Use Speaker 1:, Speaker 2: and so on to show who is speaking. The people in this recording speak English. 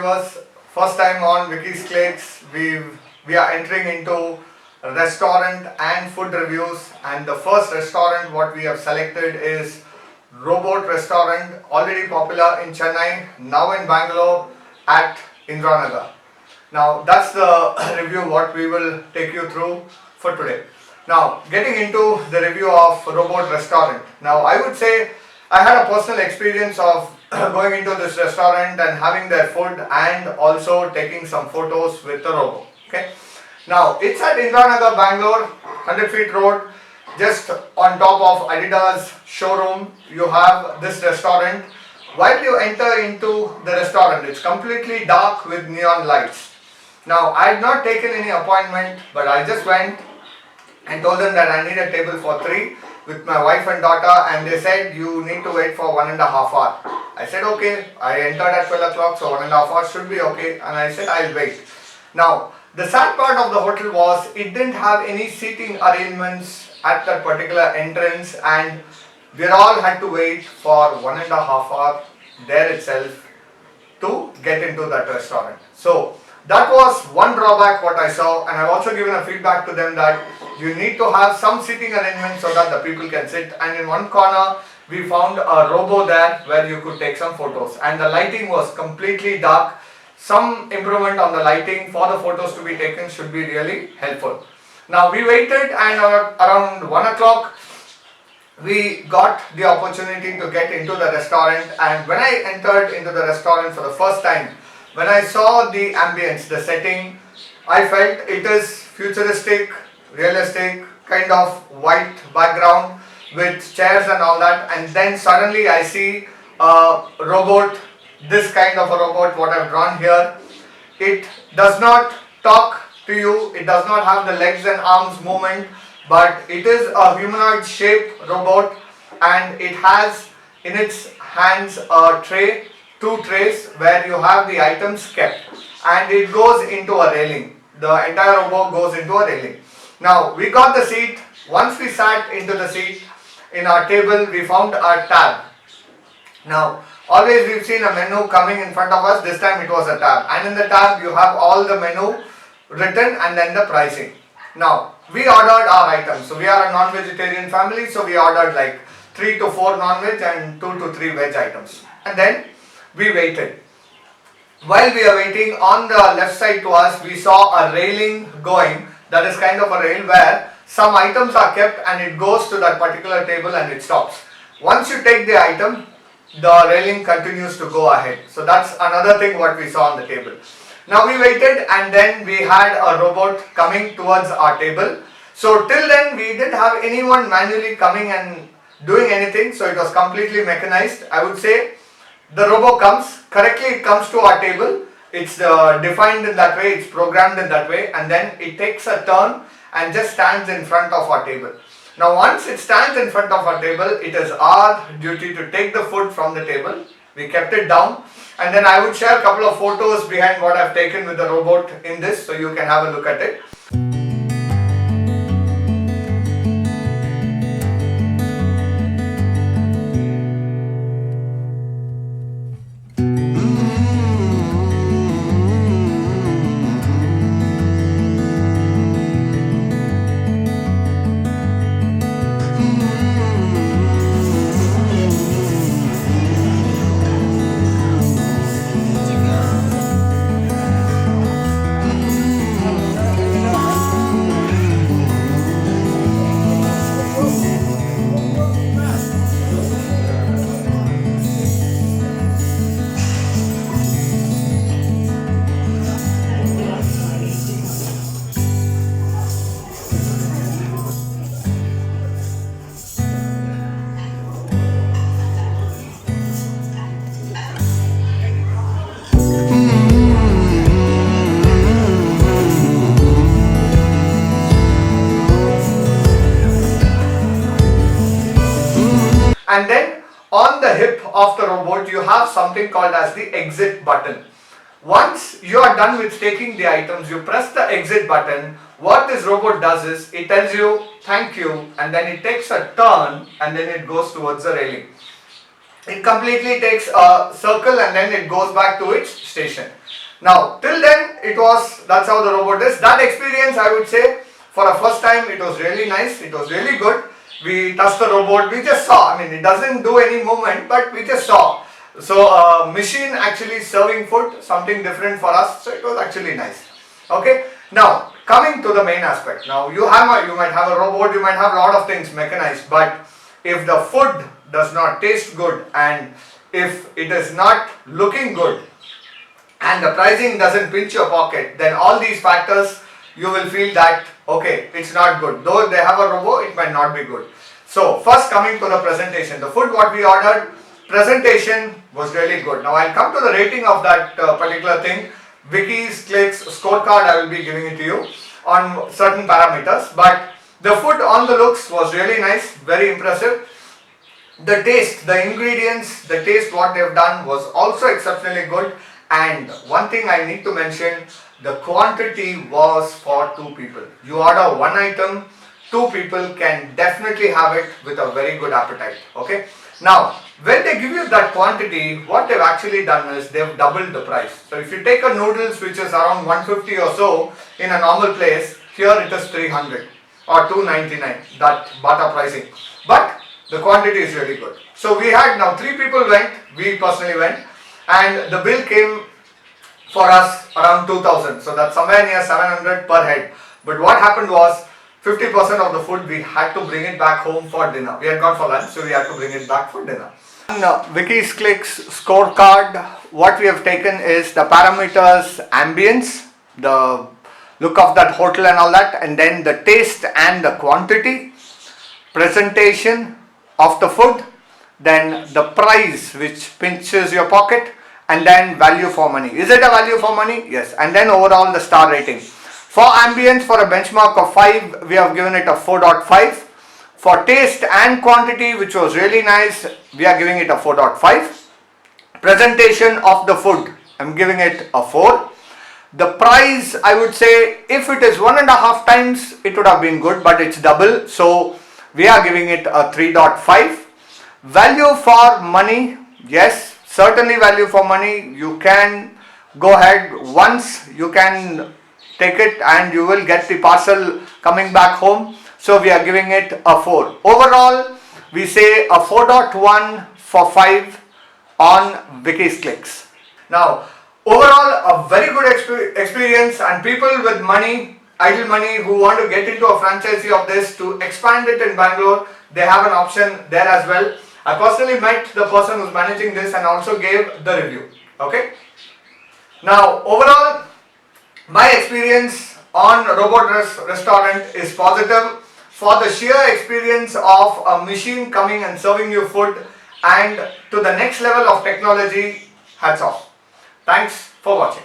Speaker 1: viewers. First time on Vicky's Clix. We are entering into restaurant and food reviews, and the first restaurant what we have selected is Robot Restaurant, already popular in Chennai, now in Bangalore at Indranagar. Now that's the review what we will take you through for today. Now getting into the review of Robot Restaurant. Now I would say I had a personal experience of going into this restaurant and having their food and also taking some photos with the robot. Okay. Now it's at Indranagar, Bangalore, 100 feet road. Just on top of Adidas showroom, you have this restaurant. While you enter into the restaurant, it's completely dark with neon lights. Now I had not taken any appointment, but I just went and told them that I need a table for 3 with my wife and daughter, and they said you need to wait for 1.5 hours. I said okay. I entered at 12 o'clock, so 1.5 hours should be okay, and I said I'll wait. Now the sad part of the hotel was it didn't have any seating arrangements at that particular entrance, and we all had to wait for 1.5 hours there itself to get into that restaurant. So that was one drawback what I saw, and I've also given a feedback to them that you need to have some seating arrangement so that the people can sit, and in one corner we found a robo there where you could take some photos, and the lighting was completely dark. Some improvement on the lighting for the photos to be taken should be really helpful. Now we waited, and around 1 o'clock we got the opportunity to get into the restaurant, and when I entered into the restaurant for the first time, when I saw the ambience, the setting, I felt it is futuristic, realistic, kind of white background with chairs and all that, and then suddenly I see a robot, this kind of a robot what I've drawn here. It does not talk to you, it does not have the legs and arms movement, but it is a humanoid shaped robot, and it has in its hands a tray, 2 trays where you have the items kept, and it goes into a railing. The entire robot goes into a railing. Now we got the seat. Once we sat into the seat, in our table we found a tab. Now always we've seen a menu coming in front of us. This time it was a tab, and in the tab you have all the menu written and then the pricing. Now we ordered our items. So we are a non-vegetarian family, so we ordered like 3 to 4 non-veg and 2 to 3 veg items, and then we waited. While we are waiting, on the left side to us we saw a railing going. That is kind of a rail where some items are kept, and it goes to that particular table and it stops. Once you take the item, the railing continues to go ahead. So that's another thing what we saw on the table. Now we waited, and then we had a robot coming towards our table. So till then we didn't have anyone manually coming and doing anything, so it was completely mechanized. I would say the robot comes, correctly it comes to our table, it's defined in that way, it's programmed in that way, and then it takes a turn and just stands in front of our table. Now once it stands in front of our table, it is our duty to take the food from the table. We kept it down, and then I would share a couple of photos behind what I've taken with the robot in this, so you can have a look at it. And then on the hip of the robot you have something called as the exit button. Once you are done with taking the items, you press the exit button. What this robot does is it tells you thank you, and then it takes a turn and then it goes towards the railing. it completely takes a circle and then it goes back to its station. Now till then that's how the robot is. That experience, I would say, for a first time, it was really nice, it was really good. We touched the robot, we just saw, I mean it doesn't do any movement, but we just saw. So machine actually serving food, something different for us, so it was actually nice. Okay, now coming to the main aspect. Now you might have a robot, you might have a lot of things mechanized, but if the food does not taste good and if it is not looking good and the pricing doesn't pinch your pocket, then all these factors you will feel that okay, it's not good. Though they have a robot, it might not be good. So first, coming to the presentation, the food what we ordered, presentation was really good. Now I'll come to the rating of that particular thing. Vicky's Clix scorecard, I will be giving it to you on certain parameters, but the food on the looks was really nice, very impressive. The taste, the ingredients, the taste what they have done was also exceptionally good. And one thing I need to mention, the quantity was for 2 people. You order one item, 2 people can definitely have it with a very good appetite. Okay. Now, when they give you that quantity, what they've actually done is they've doubled the price. So if you take a noodles which is around 150 or so in a normal place, here it is 300 or 299, that bata pricing. But the quantity is really good. So we had now 3 people went, we personally went, and the bill came for us around 2000. So that's somewhere near 700 per head. But what happened was 50% of the food we had to bring it back home for dinner. We had gone for lunch, so we had to bring it back for dinner. Vicky's Clix scorecard, what we have taken is the parameters, ambience, the look of that hotel and all that, and then the taste and the quantity, presentation of the food, then the price which pinches your pocket, and then value for money. Is it a value for money? Yes. And then overall the star rating. For ambience, for a benchmark of 5, we have given it a 4.5. For taste and quantity, which was really nice, we are giving it a 4.5. Presentation of the food, I'm giving it a 4. The price, I would say, if it is 1.5 times, it would have been good, but it's double, so we are giving it a 3.5. Value for money, yes, certainly value for money. You can go ahead once, you can take it and you will get the parcel coming back home. So we are giving it a 4. Overall, we say a 4.1 for 5 on Vicky's Clix. Now, overall, a very good experience, and people with money, idle money, who want to get into a franchisee of this to expand it in Bangalore, they have an option there as well. I personally met the person who's managing this and also gave the review. Okay. Now, overall, my experience on Robot Restaurant is positive. For the sheer experience of a machine coming and serving you food and to the next level of technology, hats off. Thanks for watching.